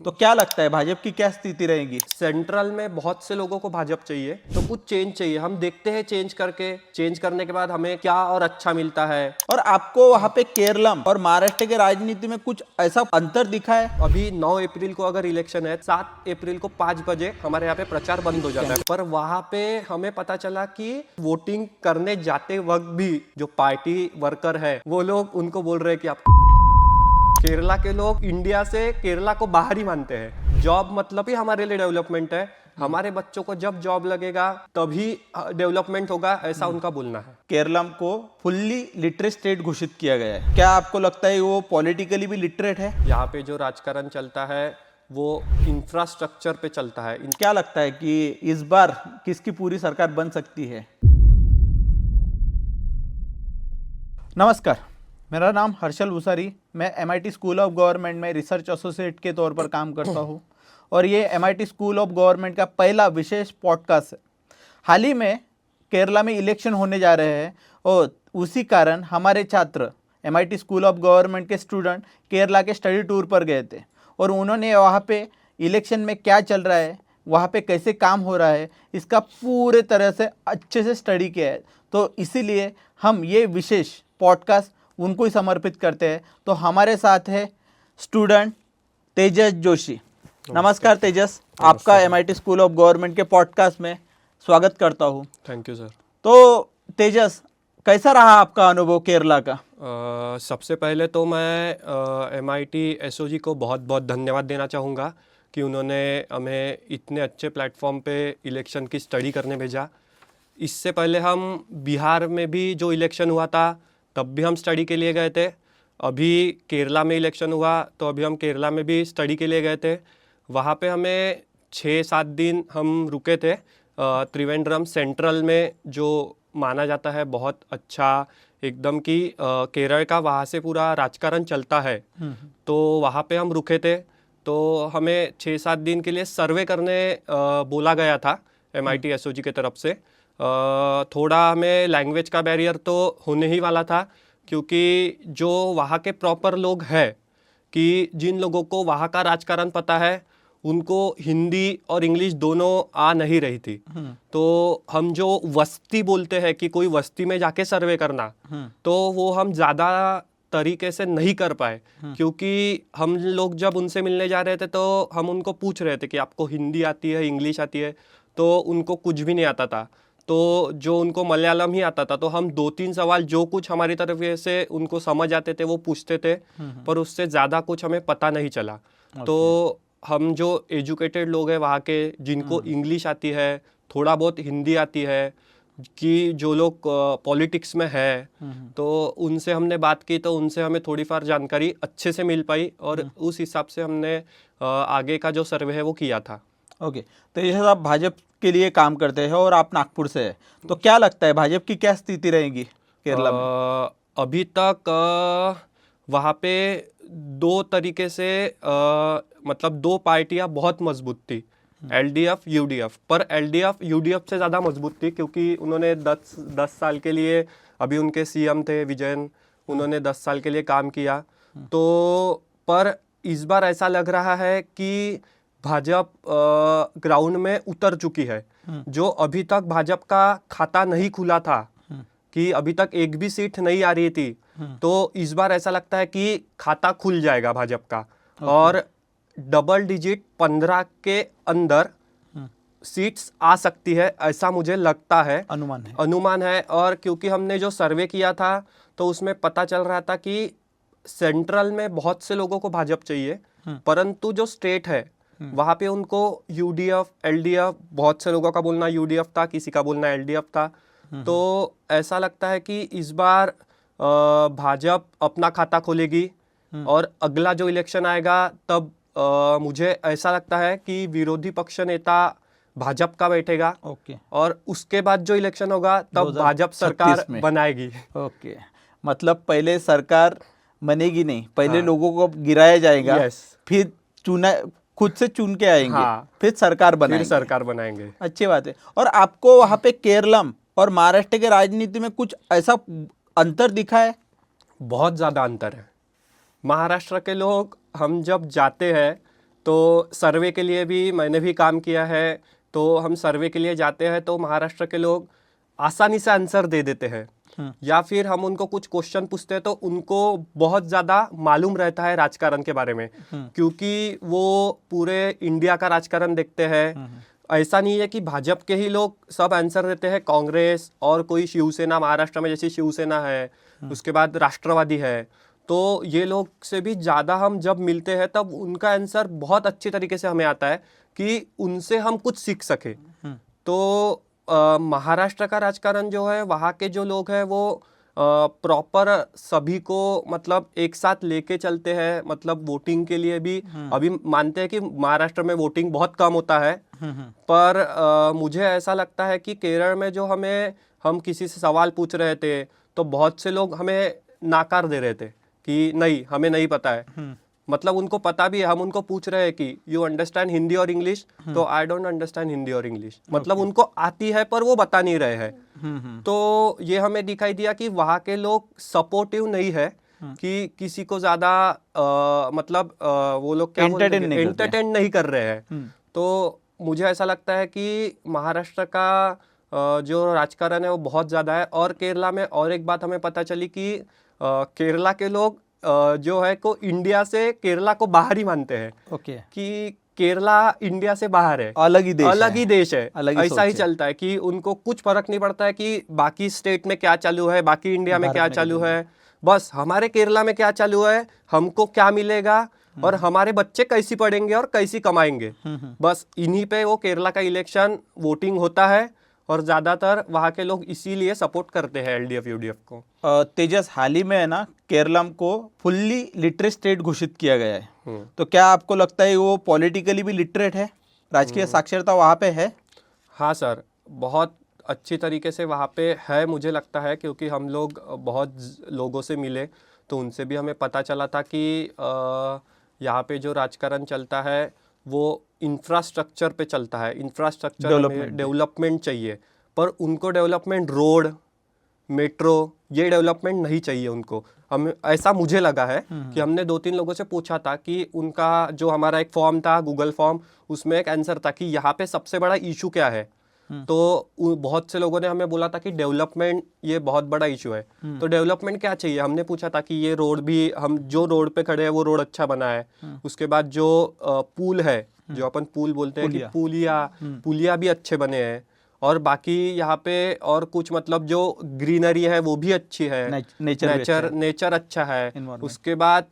तो क्या लगता है भाजपा की क्या स्थिति रहेगी? सेंट्रल में बहुत से लोगों को भाजपा चाहिए, तो कुछ चेंज चाहिए। हम देखते हैं चेंज करने के बाद हमें क्या और अच्छा मिलता है। और आपको वहाँ पे केरलम और महाराष्ट्र के राजनीति में कुछ ऐसा अंतर दिखा है? अभी 9 अप्रैल को अगर इलेक्शन है, 7 अप्रैल को 5 बजे हमारे यहाँ पे प्रचार बंद हो जाता है। पर वहाँ पे हमें पता चला कि वोटिंग करने जाते वक्त भी जो पार्टी वर्कर है वो लोग उनको बोल रहे हैं कि आप केरला के लोग इंडिया से केरला को बाहर ही मानते हैं। जॉब मतलब ही हमारे लिए डेवलपमेंट है। हमारे बच्चों को जब जॉब लगेगा तभी डेवलपमेंट होगा, ऐसा उनका बोलना है। केरलम को फुल्ली लिटरेट स्टेट घोषित किया गया है। क्या आपको लगता है वो पॉलिटिकली भी लिटरेट है? यहाँ पे जो राजकारण चलता है वो इंफ्रास्ट्रक्चर पे चलता है। क्या लगता है कि इस बार किसकी पूरी सरकार बन सकती है? नमस्कार, मेरा नाम हर्षल भूसारी। मैं MIT स्कूल ऑफ गवर्नमेंट में रिसर्च एसोसिएट के तौर पर काम करता हूँ और ये MIT स्कूल ऑफ गवर्नमेंट का पहला विशेष पॉडकास्ट है। हाल ही में केरला में इलेक्शन होने जा रहे हैं और उसी कारण हमारे छात्र MIT स्कूल ऑफ गवर्नमेंट के स्टूडेंट केरला के स्टडी टूर पर गए थे और उन्होंने वहाँ पे इलेक्शन में क्या चल रहा है, वहाँ पे कैसे काम हो रहा है, इसका पूरे तरह से अच्छे से स्टडी किया है। तो इसीलिए हम ये विशेष पॉडकास्ट उनको ही समर्पित करते हैं। तो हमारे साथ है स्टूडेंट तेजस जोशी। नमस्कार तेजस, आपका MIT स्कूल ऑफ गवर्नमेंट के पॉडकास्ट में स्वागत करता हूँ। Thank you sir. तो तेजस, कैसा रहा आपका अनुभव केरला का? सबसे पहले तो मैं MIT SOG को बहुत बहुत धन्यवाद देना चाहूँगा कि उन्होंने हमें इतने अच्छे प्लेटफॉर्म पे इलेक्शन की स्टडी करने भेजा। इससे पहले हम बिहार में भी जो इलेक्शन हुआ था तब भी हम स्टडी के लिए गए थे। अभी केरला में इलेक्शन हुआ तो अभी हम केरला में भी स्टडी के लिए गए थे। वहाँ पे हमें 6-7 दिन हम रुके थे। त्रिवेंद्रम सेंट्रल में जो माना जाता है बहुत अच्छा एकदम कि केरल का वहाँ से पूरा राजकारण चलता है, तो वहाँ पे हम रुके थे। तो हमें 6-7 दिन के लिए सर्वे करने बोला गया था MIT SOG की तरफ से। थोड़ा हमें लैंग्वेज का बैरियर तो होने ही वाला था, क्योंकि जो वहाँ के प्रॉपर लोग हैं कि जिन लोगों को वहाँ का राजकारण पता है उनको हिंदी और इंग्लिश दोनों आ नहीं रही थी। तो हम जो वस्ती बोलते हैं कि कोई वस्ती में जाके सर्वे करना, तो वो हम ज़्यादा तरीके से नहीं कर पाए, क्योंकि हम लोग जब उनसे मिलने जा रहे थे तो हम उनको पूछ रहे थे कि आपको हिंदी आती है, इंग्लिश आती है, तो उनको कुछ भी नहीं आता था। तो जो उनको मलयालम ही आता था, तो हम 2-3 सवाल जो कुछ हमारी तरफ से उनको समझ आते थे वो पूछते थे, पर उससे ज़्यादा कुछ हमें पता नहीं चला। तो हम जो एजुकेटेड लोग हैं वहाँ के, जिनको इंग्लिश आती है, थोड़ा बहुत हिंदी आती है, कि जो लोग पॉलिटिक्स में है, तो उनसे हमने बात की, तो उनसे हमें थोड़ी फार जानकारी अच्छे से मिल पाई और उस हिसाब से हमने आगे का जो सर्वे है वो किया था। ओके, तो ये आप भाजपा के लिए काम करते हैं और आप नागपुर से है, तो क्या लगता है भाजपा की क्या स्थिति रहेगी केरला में? अभी तक वहाँ पे 2 तरीके से मतलब 2 पार्टियाँ बहुत मजबूत थी, LDF UDF। पर LDF UDF से ज़्यादा मजबूत थी, क्योंकि उन्होंने 10 साल के लिए, अभी उनके CM थे विजयन, उन्होंने 10 साल के लिए काम किया। तो पर इस बार ऐसा लग रहा है कि भाजपा ग्राउंड में उतर चुकी है। जो अभी तक भाजपा का खाता नहीं खुला था, कि अभी तक एक भी सीट नहीं आ रही थी, तो इस बार ऐसा लगता है कि खाता खुल जाएगा भाजपा का और डबल डिजिट 15 के अंदर सीट्स आ सकती है, ऐसा मुझे लगता है, अनुमान है। और क्योंकि हमने जो सर्वे किया था तो उसमें पता चल रहा था कि सेंट्रल में बहुत से लोगों को भाजपा चाहिए, परंतु जो स्टेट है वहाँ पे उनको UDF LDF, बहुत से लोगों का बोलना UDF था, किसी का बोलना LDF था। तो ऐसा लगता है कि इस बार भाजपा अपना खाता खोलेगी और अगला जो इलेक्शन आएगा तब मुझे ऐसा लगता है कि विरोधी पक्ष नेता भाजपा का बैठेगा। और उसके बाद जो इलेक्शन होगा तब भाजपा सरकार बनाएगी। ओके, मतलब पहले सरकार बनेगी नहीं, पहले लोगों को गिराया जाएगा, फिर खुद से चुन के आएंगे, फिर सरकार बनाएंगे। अच्छी बात है। और आपको वहाँ पे केरलम और महाराष्ट्र के राजनीति में कुछ ऐसा अंतर दिखा है? बहुत ज़्यादा अंतर है। महाराष्ट्र के लोग, हम जब जाते हैं तो सर्वे के लिए भी मैंने भी काम किया है। तो हम सर्वे के लिए जाते हैं तो महाराष्ट्र के लोग आसानी से आंसर दे देते हैं, या फिर हम उनको कुछ क्वेश्चन पूछते हैं तो उनको बहुत ज़्यादा मालूम रहता है राजकारण के बारे में, क्योंकि वो पूरे इंडिया का राजकारण देखते हैं। ऐसा नहीं है कि भाजपा के ही लोग सब आंसर देते हैं, कांग्रेस और कोई शिवसेना, महाराष्ट्र में जैसी शिवसेना है, उसके बाद राष्ट्रवादी है, तो ये लोग से भी ज़्यादा हम जब मिलते हैं तब उनका आंसर बहुत अच्छी तरीके से हमें आता है कि उनसे हम कुछ सीख सके। तो महाराष्ट्र का राजकारण जो है, वहाँ के जो लोग हैं वो प्रॉपर सभी को मतलब एक साथ लेके चलते हैं। मतलब वोटिंग के लिए भी अभी मानते हैं कि महाराष्ट्र में वोटिंग बहुत कम होता है, पर मुझे ऐसा लगता है कि केरल में जो हम किसी से सवाल पूछ रहे थे तो बहुत से लोग हमें नाकार दे रहे थे कि नहीं, हमें नहीं पता है। मतलब उनको पता भी है, हम उनको पूछ रहे हैं कि यू अंडरस्टैंड हिंदी और इंग्लिश, तो आई डोंट अंडरस्टैंड हिंदी और इंग्लिश। मतलब उनको आती है पर वो बता नहीं रहे हैं। तो ये हमें दिखाई दिया कि वहाँ के लोग सपोर्टिव नहीं है, कि किसी को ज्यादा मतलब वो लोग क्या बोलते हैं, एंटरटेन नहीं कर रहे हैं। तो मुझे ऐसा लगता है कि महाराष्ट्र का जो राजकारण है वो बहुत ज़्यादा है। और केरला में और एक बात हमें पता चली कि केरला के लोग जो है को इंडिया से केरला को बाहर ही मानते हैं। ओके। कि केरला इंडिया से बाहर है, अलग ही देश है, ऐसा ही चलता है कि उनको कुछ फर्क नहीं पड़ता है कि बाकी स्टेट में क्या चालू है, बाकी इंडिया में क्या चालू है, बस हमारे केरला में क्या चालू है, हमको क्या मिलेगा और हमारे बच्चे कैसी पढ़ेंगे और कैसी कमाएंगे, बस इन्हीं पे वो केरला का इलेक्शन वोटिंग होता है। और ज्यादातर वहाँ के लोग इसीलिए सपोर्ट करते हैं एलडीएफ यूडीएफ को। तेजस, हाल ही में है ना, केरला को फुल्ली लिटरेट स्टेट घोषित किया गया है, तो क्या आपको लगता है वो पॉलिटिकली भी लिटरेट है? राजकीय साक्षरता वहाँ पे है? हाँ सर, बहुत अच्छी तरीके से वहाँ पे है मुझे लगता है, क्योंकि हम लोग बहुत लोगों से मिले तो उनसे भी हमें पता चला था कि यहाँ पे जो राजकारण चलता है वो इंफ्रास्ट्रक्चर पे चलता है। इंफ्रास्ट्रक्चर में डेवलपमेंट चाहिए, पर उनको डेवलपमेंट रोड, मेट्रो, ये डेवलपमेंट नहीं चाहिए उनको। हम ऐसा मुझे लगा है कि हमने 2-3 लोगों से पूछा था कि उनका जो हमारा एक फॉर्म था, गूगल फॉर्म, उसमें एक आंसर था कि यहाँ पे सबसे बड़ा इशू क्या है। तो बहुत से लोगों ने हमें बोला था कि डेवलपमेंट ये बहुत बड़ा इशू है। तो डेवलपमेंट क्या चाहिए, हमने पूछा था कि ये रोड भी, हम जो रोड पे खड़े हैं वो रोड अच्छा बना है। उसके बाद जो पुल है, जो अपन पुल बोलते हैं कि पुलिया भी अच्छे बने हैं। और बाकी यहाँ पे और कुछ मतलब जो ग्रीनरी है वो भी अच्छी है, नेचर अच्छा है। उसके बाद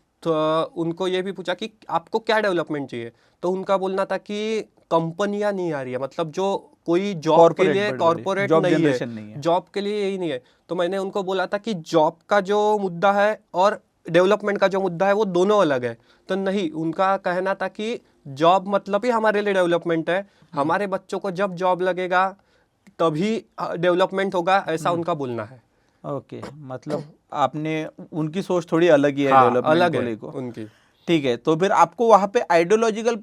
उनको ये भी पूछा कि आपको क्या डेवलपमेंट चाहिए, तो उनका बोलना था कि कंपनियां नहीं आ रही है, मतलब जो कोई जॉब के लिए कॉर्पोरेट नहीं है, जॉब के लिए यही नहीं है। तो मैंने उनको बोला था कि जॉब का जो मुद्दा है और डेवलपमेंट का जो मुद्दा है वो दोनों अलग है। तो नहीं, उनका कहना था कि जॉब मतलब ही हमारे लिए डेवलपमेंट है, हमारे बच्चों को जब जॉब लगेगा तभी डेवलपमेंट होगा, ऐसा उनका बोलना है। ओके, मतलब आपने उनकी सोच थोड़ी अलग ही है, डेवलपमेंट को लेकर उनकी। ठीक है, तो फिर आपको वहाँ पे आइडियोलॉजिकल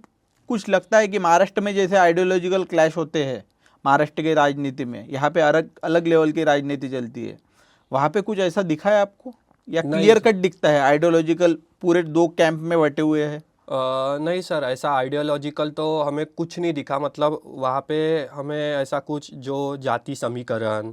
कुछ लगता है कि महाराष्ट्र में जैसे आइडियोलॉजिकल क्लैश होते हैं महाराष्ट्र के राजनीति में, यहाँ पे अलग अलग लेवल की राजनीति चलती है, वहाँ पे कुछ ऐसा दिखा है आपको, या क्लियर कट दिखता है आइडियोलॉजिकल पूरे 2 कैंप में बटे हुए हैं? नहीं सर, ऐसा आइडियोलॉजिकल तो हमें कुछ नहीं दिखा। मतलब वहाँ पे हमें ऐसा कुछ जो जाति समीकरण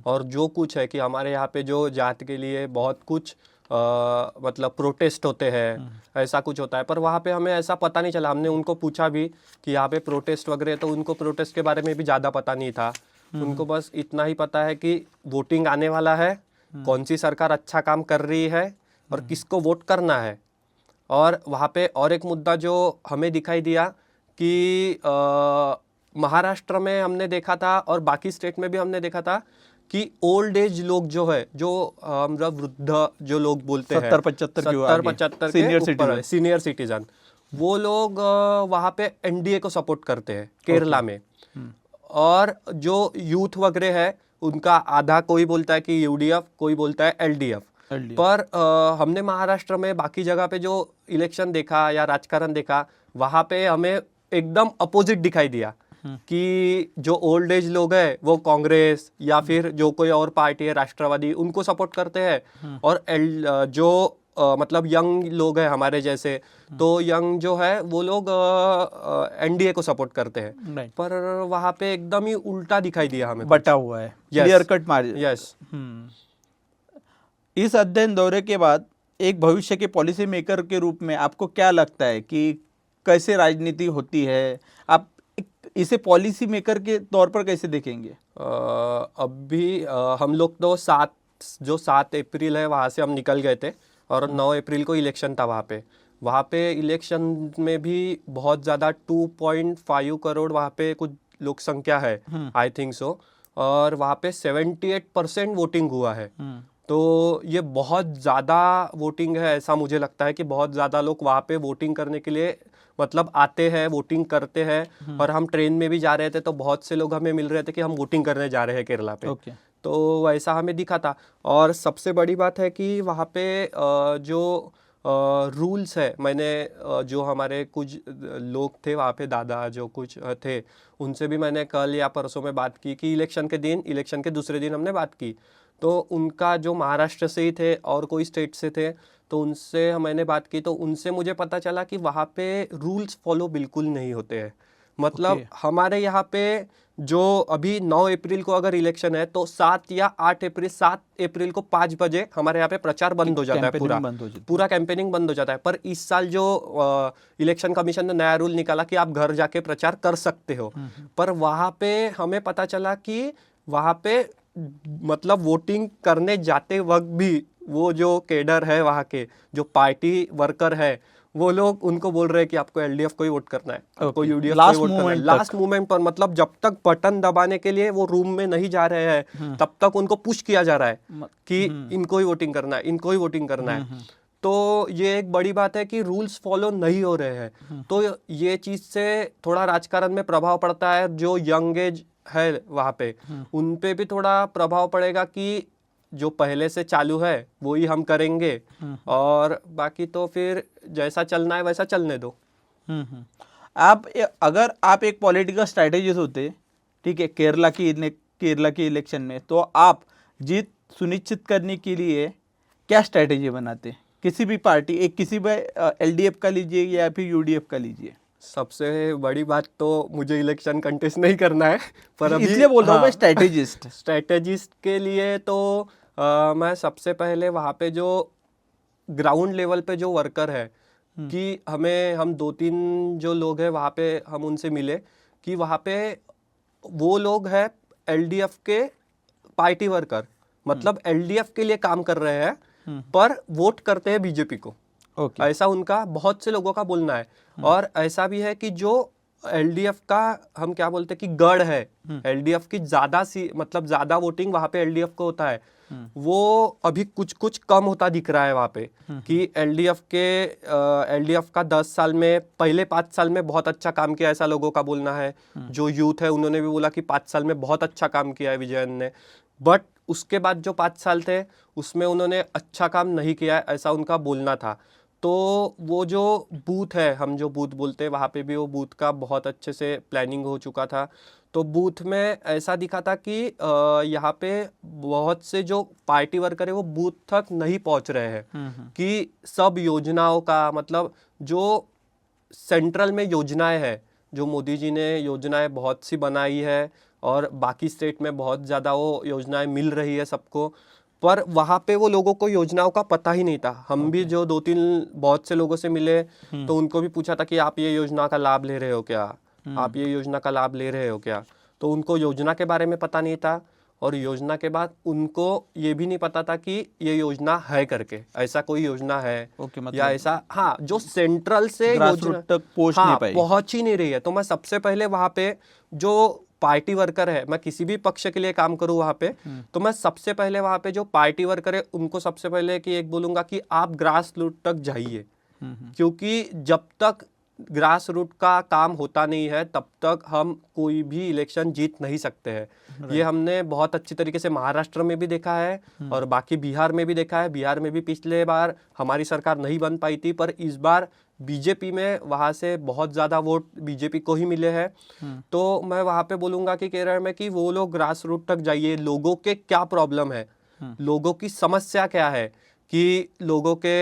और जो कुछ है कि हमारे यहाँ पे जो जात के लिए बहुत कुछ मतलब प्रोटेस्ट होते हैं, ऐसा कुछ होता है, पर वहाँ पे हमें ऐसा पता नहीं चला। हमने उनको पूछा भी कि यहाँ पे प्रोटेस्ट वगैरह, तो उनको प्रोटेस्ट के बारे में भी ज़्यादा पता नहीं था। उनको बस इतना ही पता है कि वोटिंग आने वाला है, कौन सी सरकार अच्छा काम कर रही है और किसको वोट करना है। और वहाँ पे और एक मुद्दा जो हमें दिखाई दिया कि महाराष्ट्र में हमने देखा था और बाकी स्टेट में भी हमने देखा था कि ओल्ड एज लोग जो है, जो मतलब वृद्ध जो लोग बोलते हैं 70-75 के सीनियर सिटीजन, वो लोग वहाँ पे एनडीए को सपोर्ट करते हैं केरला में। और जो यूथ वगैरह है उनका आधा, कोई बोलता है कि यूडीएफ, कोई बोलता है एलडीएफ। पर हमने महाराष्ट्र में बाकी जगह पे जो इलेक्शन देखा या राजकारण देखा, वहाँ पे हमें एकदम अपोजिट दिखाई दिया कि जो ओल्ड एज लोग हैं वो कांग्रेस या फिर जो कोई और पार्टी है राष्ट्रवादी, उनको सपोर्ट करते हैं। और जो मतलब यंग लोग हैं हमारे जैसे, तो यंग जो है वो लोग एनडीए को सपोर्ट करते हैं, राइट, पर वहाँ पे एकदम ही उल्टा दिखाई दिया हमें। बटा हुआ है, क्लियर कट मार। यस। इस अध्ययन दौरे के बाद एक भविष्य के पॉलिसी मेकर के रूप में आपको क्या लगता है कि कैसे राजनीति होती है? आप इसे पॉलिसी मेकर के तौर पर कैसे देखेंगे? अभी हम लोग तो 7 अप्रैल है वहाँ से हम निकल गए थे, और 9 अप्रैल को इलेक्शन था वहाँ पे इलेक्शन में भी बहुत ज़्यादा 2.5 करोड़ वहाँ पे कुछ लोक संख्या है, आई थिंक सो, और वहाँ पे 78% वोटिंग हुआ है। तो ये बहुत ज़्यादा वोटिंग है, ऐसा मुझे लगता है कि बहुत ज़्यादा लोग वहाँ पे वोटिंग करने के लिए मतलब आते हैं, वोटिंग करते हैं। और हम ट्रेन में भी जा रहे थे तो बहुत से लोग हमें मिल रहे थे कि हम वोटिंग करने जा रहे हैं केरला पे। तो वैसा हमें दिखा था। और सबसे बड़ी बात है कि वहाँ पे जो रूल्स है, मैंने जो हमारे कुछ लोग थे वहाँ पे, दादा जो कुछ थे, उनसे भी मैंने कल या परसों में बात की कि इलेक्शन के दूसरे दिन हमने बात की। तो उनका जो महाराष्ट्र से ही थे और कोई स्टेट से थे, तो उनसे मैंने बात की, तो उनसे मुझे पता चला कि वहाँ पे रूल्स फॉलो बिल्कुल नहीं होते हैं। मतलब हमारे यहाँ पे जो अभी 9 अप्रैल को अगर इलेक्शन है तो 7 अप्रैल को 5 बजे हमारे यहाँ पे प्रचार बंद हो जाता है, पूरा कैंपेनिंग बंद हो जाता है। पर इस साल जो इलेक्शन कमीशन ने नया रूल निकाला कि आप घर जाके प्रचार कर सकते हो, पर वहाँ पे हमें पता चला कि वहाँ पे मतलब वोटिंग करने जाते वक्त भी वो जो केडर है वहाँ के, जो पार्टी वर्कर है, वो लोग उनको बोल रहे हैं कि आपको एलडीएफ को ही वोट करना है, आपको यूडीएफ को ही वोट करना है। लास्ट मोमेंट पर, मतलब जब तक बटन दबाने के लिए वो रूम में नहीं जा रहे हैं तब तक उनको पुश किया जा रहा है कि इनको ही वोटिंग करना है, इनको ही वोटिंग करना है। तो ये एक बड़ी बात है कि रूल्स फॉलो नहीं हो रहे हैं। तो ये चीज़ से थोड़ा राजकारण में प्रभाव पड़ता है। जो यंग एज है वहाँ पे, उन पे भी थोड़ा प्रभाव पड़ेगा कि जो पहले से चालू है वो ही हम करेंगे, और बाकी तो फिर जैसा चलना है वैसा चलने दो। अगर आप एक पॉलिटिकल स्ट्रैटेजिस्ट होते, ठीक है, केरला की इलेक्शन में, तो आप जीत सुनिश्चित करने के लिए क्या स्ट्रैटेजी बनाते? किसी भी पार्टी, किसी भी एलडीएफ का लीजिए या फिर यूडीएफ का लीजिए। सबसे बड़ी बात तो मुझे इलेक्शन कंटेस्ट नहीं करना है, पर अभी इसलिए बोल रहा हूँ मैं स्ट्रैटेजिस्ट के लिए तो मैं सबसे पहले वहाँ पे जो ग्राउंड लेवल पे जो वर्कर है, कि हम 2-3 जो लोग हैं वहाँ पे हम उनसे मिले कि वहाँ पे वो लोग हैं एलडीएफ के पार्टी वर्कर, मतलब एलडीएफ के लिए काम कर रहे हैं पर वोट करते हैं बीजेपी को। ऐसा उनका बहुत से लोगों का बोलना है। और ऐसा भी है कि जो एलडीएफ का हम क्या बोलते हैं कि गढ़ है, एलडीएफ की मतलब ज्यादा वोटिंग वहां पे एलडीएफ को होता है, वो अभी कुछ कुछ कम होता दिख रहा है वहां पे। कि एलडीएफ का 10 साल में, पहले 5 साल में बहुत अच्छा काम किया, ऐसा लोगों का बोलना है। जो यूथ है उन्होंने भी बोला कि 5 साल में बहुत अच्छा काम किया है विजयन ने, बट उसके बाद जो 5 साल थे उसमें उन्होंने अच्छा काम नहीं किया है, ऐसा उनका बोलना था। तो वो जो बूथ है, हम जो बूथ बोलते हैं, वहाँ पे भी वो बूथ का बहुत अच्छे से प्लानिंग हो चुका था। तो बूथ में ऐसा दिखा था कि यहाँ पे बहुत से जो पार्टी वर्कर है वो बूथ तक नहीं पहुँच रहे हैं। कि सब योजनाओं का, मतलब जो सेंट्रल में योजनाएं हैं, जो मोदी जी ने योजनाएं बहुत सी बनाई है और बाकी स्टेट में बहुत ज़्यादा वो योजनाएं मिल रही है सबको, पर वहाँ पे वो लोगों को योजनाओं का पता ही नहीं था। हम भी जो 2-3 बहुत से लोगों से मिले तो उनको भी पूछा था कि आप ये योजना का लाभ ले रहे हो क्या, आप ये योजना का लाभ ले रहे हो क्या। तो उनको योजना के बारे में पता नहीं था, और योजना के बाद उनको ये भी नहीं पता था कि ये योजना है करके, ऐसा कोई योजना है मतलब या ऐसा, हाँ, जो सेंट्रल से योजना तक पहुंच ही नहीं रही है। तो मैं सबसे पहले वहाँ पे जो पार्टी वर्कर है, मैं किसी भी पक्ष के लिए काम करूँ वहाँ पे, तो मैं सबसे पहले वहाँ पे जो पार्टी वर्कर है उनको सबसे पहले कि एक बोलूँगा कि आप ग्रास रूट तक जाइए। क्योंकि जब तक ग्रास रूट का काम होता नहीं है तब तक हम कोई भी इलेक्शन जीत नहीं सकते हैं। ये हमने बहुत अच्छी तरीके से महाराष्ट्र में भी देखा है और बाकी बिहार में भी देखा है। बिहार में भी पिछले बार हमारी सरकार नहीं बन पाई थी, पर इस बार बीजेपी में वहाँ से बहुत ज़्यादा वोट बीजेपी को ही मिले हैं। तो मैं वहाँ पे बोलूँगा कि केरल में कि वो लोग ग्रास रूट तक जाइए, लोगों के क्या प्रॉब्लम है, लोगों की समस्या क्या है, कि लोगों के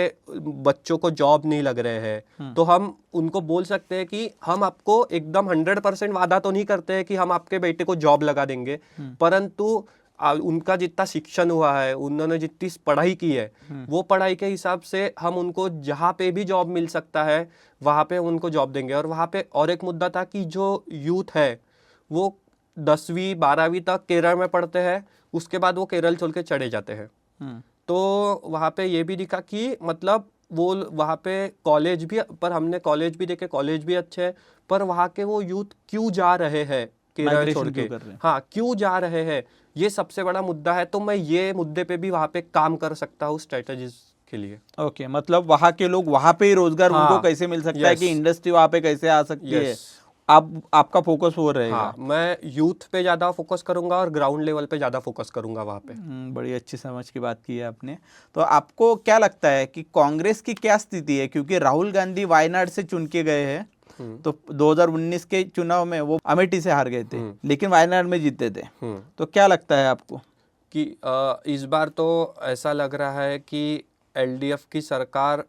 बच्चों को जॉब नहीं लग रहे हैं, तो हम उनको बोल सकते हैं कि हम आपको एकदम 100% वादा तो नहीं करते हैं कि हम आपके बेटे को जॉब लगा देंगे, परंतु उनका जितना शिक्षण हुआ है, उन्होंने जितनी पढ़ाई की है, वो पढ़ाई के हिसाब से हम उनको जहाँ पे भी जॉब मिल सकता है वहाँ पे उनको जॉब देंगे। और वहाँ पे और एक मुद्दा था कि जो यूथ है वो 10वीं 12वीं तक केरल में पढ़ते हैं, उसके बाद वो केरल छोड़ के चले जाते हैं। तो वहाँ पे ये भी दिखा कि मतलब वो वहाँ पे कॉलेज भी, पर हमने कॉलेज भी देखे, कॉलेज भी अच्छे हैं, पर वहाँ के वो यूथ क्यों जा रहे हैं केरल Migration छोड़ क्यों के, कर रहे हैं? हाँ क्यों जा रहे हैं, ये सबसे बड़ा मुद्दा है। तो मैं ये मुद्दे पे भी वहाँ पे काम कर सकता हूँ स्ट्रेटजीज के लिए। ओके, मतलब वहाँ के लोग वहाँ पे ही रोजगार हाँ, उनको कैसे मिल सकता है कि yes, इंडस्ट्री वहाँ पे कैसे आ सकती है, यस, आपका फोकस वो रहेगा। हाँ मैं यूथ पे ज़्यादा फोकस करूंगा और ग्राउंड लेवल पे ज़्यादा फोकस करूंगा वहाँ पे। बड़ी अच्छी समझ की बात की है आपने। तो आपको क्या लगता है कि कांग्रेस की क्या स्थिति है, क्योंकि राहुल गांधी वायनाड से चुन के गए हैं, तो 2019 के चुनाव में वो अमेठी से हार गए थे, लेकिन वायनाड में जीते थे। तो क्या लगता है आपको कि इस बार तो ऐसा लग रहा है कि एलडीएफ की सरकार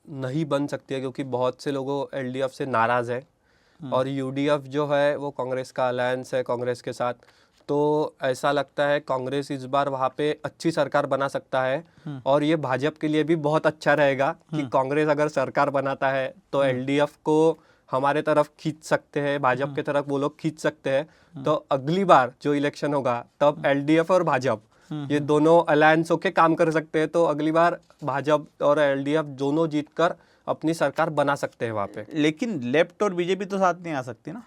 नहीं बन सकती है, क्योंकि बहुत से लोगों एलडीएफ से नाराज़ है, और यूडीएफ जो है वो कांग्रेस का अलायंस है कांग्रेस के साथ। तो ऐसा लगता है कांग्रेस इस बार वहाँ पे अच्छी सरकार बना सकता है, और ये भाजपा के लिए भी बहुत अच्छा रहेगा कि कांग्रेस अगर सरकार बनाता है तो एलडीएफ को हमारे तरफ खींच सकते हैं, भाजपा की तरफ वो लोग खींच सकते हैं। तो अगली बार जो इलेक्शन होगा तब एलडीएफ और भाजपा ये दोनों अलायंस होके काम कर सकते हैं। तो अगली बार भाजपा और एलडीएफ दोनों जीतकर अपनी सरकार बना सकते हैं वहाँ पे। लेकिन लेफ्ट और बीजेपी तो साथ नहीं आ सकती ना।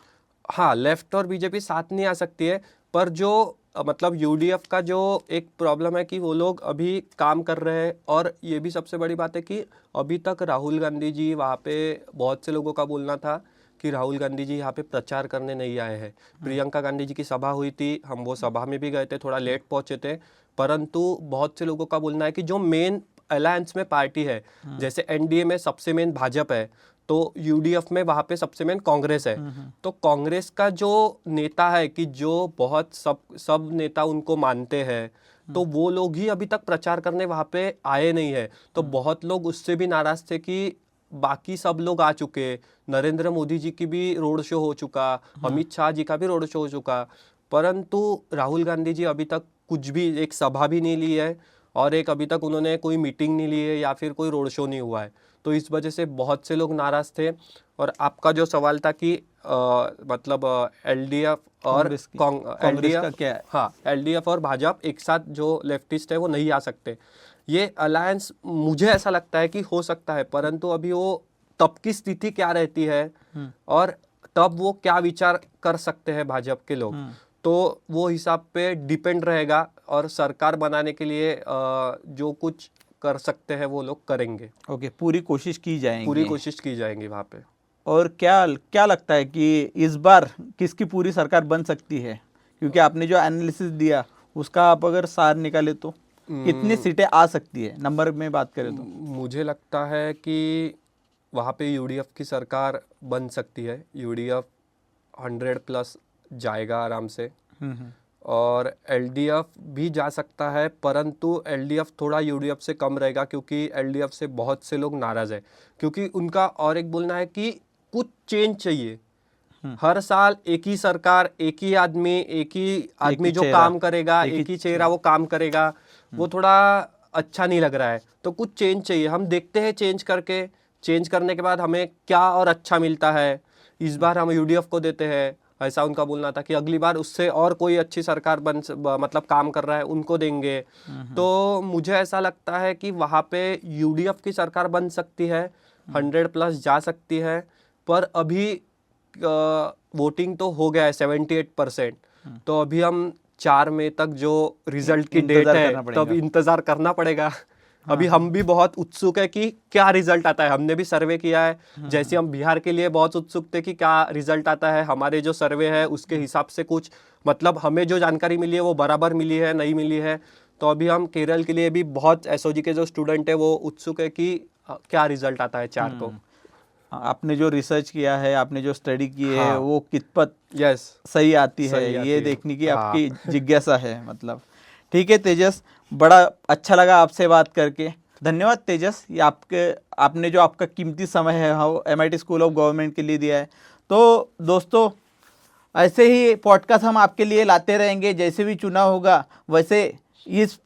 हाँ, लेफ्ट और बीजेपी साथ नहीं आ सकती है, पर जो मतलब यूडीएफ का जो एक प्रॉब्लम है कि वो लोग अभी काम कर रहे हैं। और ये भी सबसे बड़ी बात है कि अभी तक राहुल गांधी जी वहाँ पे, बहुत से लोगों का बोलना था कि राहुल गांधी जी यहाँ पे प्रचार करने नहीं आए हैं। प्रियंका गांधी जी की सभा हुई थी, हम वो सभा में भी गए थे, थोड़ा लेट पहुँचे थे, परंतु बहुत से लोगों का बोलना है कि जो मेन अलायंस में पार्टी है, जैसे एनडीए में सबसे मेन भाजपा है, तो यूडीएफ में वहाँ पे सबसे मेन कांग्रेस है। तो कांग्रेस का जो नेता है कि जो बहुत सब नेता उनको मानते हैं, तो वो लोग ही अभी तक प्रचार करने वहाँ पे आए नहीं है। तो बहुत लोग उससे भी नाराज थे कि बाकी सब लोग आ चुके, नरेंद्र मोदी जी की भी रोड शो हो चुका, अमित शाह जी का भी रोड शो हो चुका, परंतु राहुल गांधी जी अभी तक कुछ भी, एक सभा भी नहीं ली है, और एक अभी तक उन्होंने कोई मीटिंग नहीं ली है या फिर कोई रोड शो नहीं हुआ है। तो इस वजह से बहुत से लोग नाराज थे। और आपका जो सवाल था कि मतलब एलडीएफ और कांग्रेस का क्या है? हाँ, एलडीएफ और भाजपा एक साथ जो लेफ्टिस्ट है वो नहीं आ सकते। ये अलायंस मुझे ऐसा लगता है कि हो सकता है, परंतु अभी वो तब की स्थिति क्या रहती है और तब वो क्या विचार कर सकते हैं भाजपा के लोग, तो वो हिसाब पे डिपेंड रहेगा। और सरकार बनाने के लिए जो कुछ कर सकते हैं वो लोग करेंगे। ओके, पूरी कोशिश की जाएगी। पूरी कोशिश की जाएगी वहाँ पे। और क्या क्या लगता है कि इस बार किसकी पूरी सरकार बन सकती है, क्योंकि आपने जो एनालिसिस दिया उसका आप अगर सार निकाले तो कितनी सीटें आ सकती है, नंबर में बात करें तो? मुझे लगता है कि वहाँ पे यूडीएफ की सरकार बन सकती है। यूडीएफ 100+ जाएगा आराम से, और एलडीएफ भी जा सकता है, परंतु एलडीएफ थोड़ा यूडीएफ से कम रहेगा, क्योंकि एलडीएफ से बहुत से लोग नाराज़ है, क्योंकि उनका और एक बोलना है कि कुछ चेंज चाहिए। हर साल एक ही सरकार, एक ही आदमी जो काम करेगा, एक ही चेहरा वो काम करेगा, वो थोड़ा अच्छा नहीं लग रहा है। तो कुछ चेंज चाहिए। हम देखते हैं चेंज करने के बाद हमें क्या और अच्छा मिलता है। इस बार हम यूडीएफ को देते हैं, ऐसा उनका बोलना था कि अगली बार उससे और कोई अच्छी सरकार मतलब काम कर रहा है उनको देंगे। तो मुझे ऐसा लगता है कि वहाँ पे यूडीएफ की सरकार बन सकती है, 100+ जा सकती है, पर अभी वोटिंग तो हो गया है 78%। तो अभी हम 4 मई तक जो रिजल्ट की डेट है तब इंतजार करना पड़ेगा। अभी हम भी बहुत उत्सुक है कि क्या रिजल्ट आता है। हमने भी सर्वे किया है, जैसे हम बिहार के लिए बहुत उत्सुक थे कि क्या रिजल्ट आता है। हमारे जो सर्वे है उसके हिसाब से कुछ मतलब हमें जो जानकारी मिली है वो बराबर मिली है, नहीं मिली है। तो अभी हम केरल के लिए भी बहुत एसओजी के जो स्टूडेंट है वो उत्सुक है कि क्या रिजल्ट आता है 4 को। आपने जो रिसर्च किया है, आपने जो स्टडी की है, वो कितपत सही आती है, ये देखने की आपकी जिज्ञासा है। मतलब ठीक है तेजस, बड़ा अच्छा लगा आपसे बात करके। धन्यवाद तेजस, ये आपने जो आपका कीमती समय है MIT स्कूल ऑफ गवर्नमेंट के लिए दिया है। तो दोस्तों, ऐसे ही पॉडकास्ट हम आपके लिए लाते रहेंगे, जैसे भी चुना होगा वैसे इस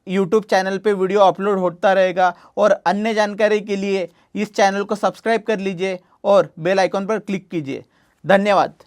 यूट्यूब चैनल पे वीडियो अपलोड होता रहेगा। और अन्य जानकारी के लिए इस चैनल को सब्सक्राइब कर लीजिए और बेल आइकॉन पर क्लिक कीजिए। धन्यवाद।